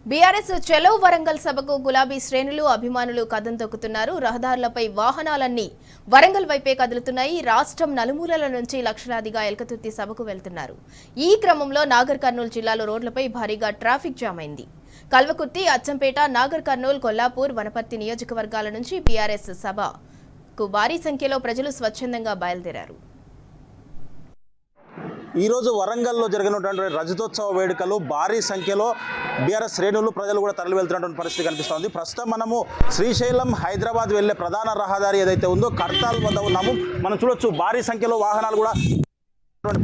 BRS చెలో వరంగల్ సభకు గులాబీ శ్రేణులు అభిమానులు కదం తొక్కుతున్నారు. రహదారులపై వాహనాలన్నీ వరంగల్ వైపే కదులుతున్నాయి. రాష్ట్రం నలుమూలల నుంచి లక్షలాదిగా ఎల్కతుర్తి సభకు వెళ్తున్నారు. ఈ క్రమంలో నాగర్ కర్నూలు జిల్లాలో రోడ్లపై భారీగా ట్రాఫిక్ జామ్ అయింది. కల్వకుర్తి, అచ్చంపేట, నాగర్ కర్నూలు, కొల్లాపూర్, వనపర్తి నియోజకవర్గాల నుంచి బీఆర్ఎస్ సభకు భారీ సంఖ్యలో ప్రజలు స్వచ్ఛందంగా బయలుదేరారు. ఈరోజు వరంగల్లో జరిగినటువంటి రజతోత్సవ వేడుకలు భారీ సంఖ్యలో బీఆర్ఎస్ శ్రేణులు ప్రజలు కూడా తరలి వెళ్తున్నటువంటి పరిస్థితి కనిపిస్తోంది. ప్రస్తుతం మనము శ్రీశైలం హైదరాబాద్ వెళ్లే ప్రధాన రహదారి ఏదైతే ఉందో కర్తాల్ వద్ద ఉన్నాము. మనం చూడొచ్చు భారీ సంఖ్యలో వాహనాలు కూడా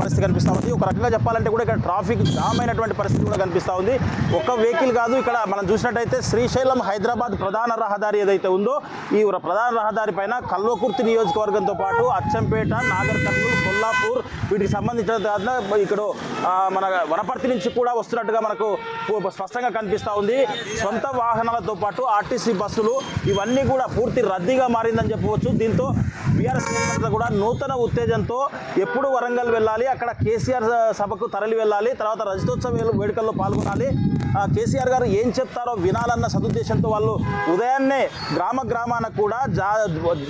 పరిస్థితి కనిపిస్తూ ఉంది. ఒక రకంగా చెప్పాలంటే కూడా ఇక్కడ ట్రాఫిక్ జామ్ అయినటువంటి పరిస్థితి కూడా కనిపిస్తూ ఉంది. ఒక వెహికల్ కాదు, ఇక్కడ మనం చూసినట్టయితే శ్రీశైలం హైదరాబాద్ ప్రధాన రహదారి ఏదైతే ఉందో ఈ ప్రధాన రహదారి పైన కల్వకుర్తి నియోజకవర్గంతో పాటు అచ్చంపేట, నాగర్ కర్నూలు, కొల్లాపూర్ వీటికి సంబంధించిన ఇక్కడ మన వనపర్తి నుంచి కూడా వస్తున్నట్టుగా మనకు స్పష్టంగా కనిపిస్తూ ఉంది. సొంత వాహనాలతో పాటు ఆర్టీసీ బస్సులు ఇవన్నీ కూడా పూర్తి రద్దీగా మారిందని చెప్పవచ్చు. దీంతో బీఆర్ఎస్ కూడా నూతన ఉత్తేజంతో ఎప్పుడు వరంగల్ వెళ్ళాలి, అక్కడ కేసీఆర్ సభకు తరలి వెళ్ళాలి, తర్వాత రజతోత్సవ వేడుకల్లో పాల్గొనాలి, కేసీఆర్ గారు ఏం చెప్తారో వినాలన్న సదుద్దేశంతో వాళ్ళు ఉదయాన్నే గ్రామాన కూడా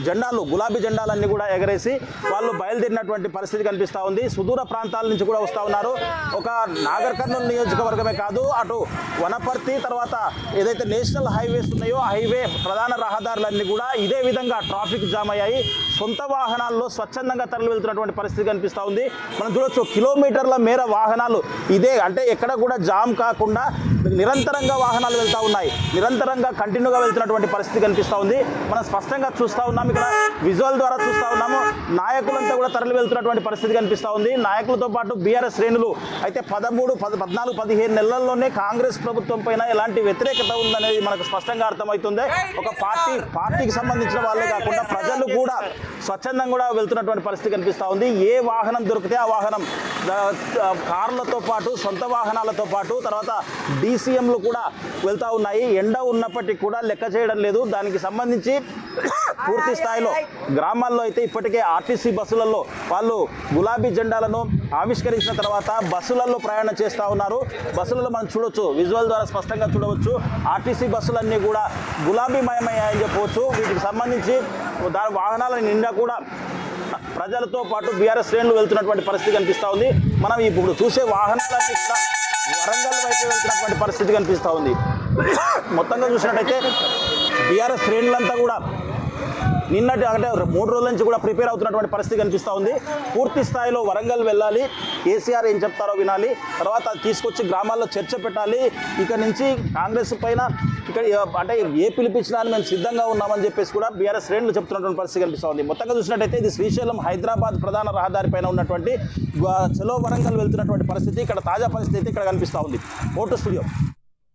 జెండాలు, గులాబీ జెండాలన్నీ కూడా ఎగరేసి వాళ్ళు బయలుదేరినటువంటి పరిస్థితి కనిపిస్తూ ఉంది. సుదూర ప్రాంతాల నుంచి కూడా వస్తూ ఉన్నారు. ఒక నాగర్ కర్నూలు నియోజకవర్గమే కాదు, అటు వనపర్తి తర్వాత ఏదైతే నేషనల్ హైవేస్ ఉన్నాయో హైవే ప్రధాన రహదారులన్నీ కూడా ఇదే విధంగా ట్రాఫిక్ జామ్ అయ్యాయి. సొంత వాహనాల్లో స్వచ్ఛందంగా తరలి వెళ్తున్నటువంటి పరిస్థితి కనిపిస్తూ ఉంది. మనం చూడొచ్చు కిలోమీటర్ల మేర వాహనాలు ఇదే అంటే ఎక్కడ కూడా జామ్ కాకుండా నిరంతరంగా వాహనాలు వెళ్తూ ఉన్నాయి. నిరంతరంగా కంటిన్యూగా వెళ్తున్నటువంటి పరిస్థితి కనిపిస్తూ ఉంది. మనం స్పష్టంగా చూస్తూ ఉన్నాము, ఇక్కడ విజువల్ ద్వారా చూస్తూ ఉన్నాము. నాయకులంతా కూడా తరలి వెళ్తున్నటువంటి పరిస్థితి కనిపిస్తూ ఉంది. నాయకులతో పాటు బీఆర్ఎస్ శ్రేణులు అయితే 13, 14, 15 నెలల్లోనే కాంగ్రెస్ ప్రభుత్వం పైన ఎలాంటి వ్యతిరేకత ఉందనేది మనకు స్పష్టంగా అర్థమవుతుంది. ఒక పార్టీకి సంబంధించిన వాళ్ళే కాకుండా ప్రజలు కూడా స్వచ్ఛందంగా కూడా వెళ్తున్నటువంటి పరిస్థితి కనిపిస్తూ ఉంది. ఏ వాహనం దొరికితే ఆ వాహనం, కార్లతో పాటు సొంత వాహనాలతో పాటు తర్వాత డీసీఎంలు కూడా వెళ్తూ ఉన్నాయి. ఎండ ఉన్నప్పటికీ కూడా లెక్క చేయడం లేదు. దానికి సంబంధించి పూర్తి స్థాయిలో గ్రామాల్లో అయితే ఇప్పటికే ఆర్టీసీ బస్సులలో వాళ్ళు గులాబీ జెండాలను ఆవిష్కరించిన తర్వాత బస్సులలో ప్రయాణం చేస్తూ ఉన్నారు. బస్సులలో మనం చూడవచ్చు, విజువల్ ద్వారా స్పష్టంగా చూడవచ్చు. ఆర్టీసీ బస్సులన్నీ కూడా గులాబీమయమయ్యాయని చెప్పవచ్చు. వీటికి సంబంధించి దాని వాహనాల నిండా కూడా ప్రజలతో పాటు బీఆర్ఎస్ శ్రేణులు వెళ్తున్నటువంటి పరిస్థితి కనిపిస్తూ ఉంది. మనం ఇప్పుడు చూసే వాహనాలన్నీ కూడా వరంగల్ వైపు వెళ్తున్నటువంటి పరిస్థితి కనిపిస్తూ ఉంది. మొత్తంగా చూసినట్టయితే బీఆర్ఎస్ శ్రేణులంతా కూడా నిన్నటి అంటే 3 రోజుల నుంచి కూడా ప్రిపేర్ అవుతున్నటువంటి పరిస్థితి కనిపిస్తూ ఉంది. పూర్తి స్థాయిలో వరంగల్ వెళ్ళాలి, కేసీఆర్ ఏం చెప్తారో వినాలి, తర్వాత తీసుకొచ్చి గ్రామాల్లో చర్చ పెట్టాలి. ఇక నుంచి కాంగ్రెస్ పైన ఇక్కడ అంటే ఏ పిలిపించినా మేము సిద్ధంగా ఉన్నామని చెప్పేసి కూడా బీఆర్ఎస్ శ్రేణులు చెప్తున్నటువంటి పరిస్థితి కనిపిస్తూ ఉంది. మొత్తంగా చూసినట్టయితే ఇది శ్రీశైలం హైదరాబాద్ ప్రధాన రహదారి పైన ఉన్నటువంటి చలో వరంగల్ వెళ్తున్నటువంటి పరిస్థితి. ఇక్కడ తాజా పరిస్థితి ఇక్కడ కనిపిస్తూ ఉంది. Photo studio.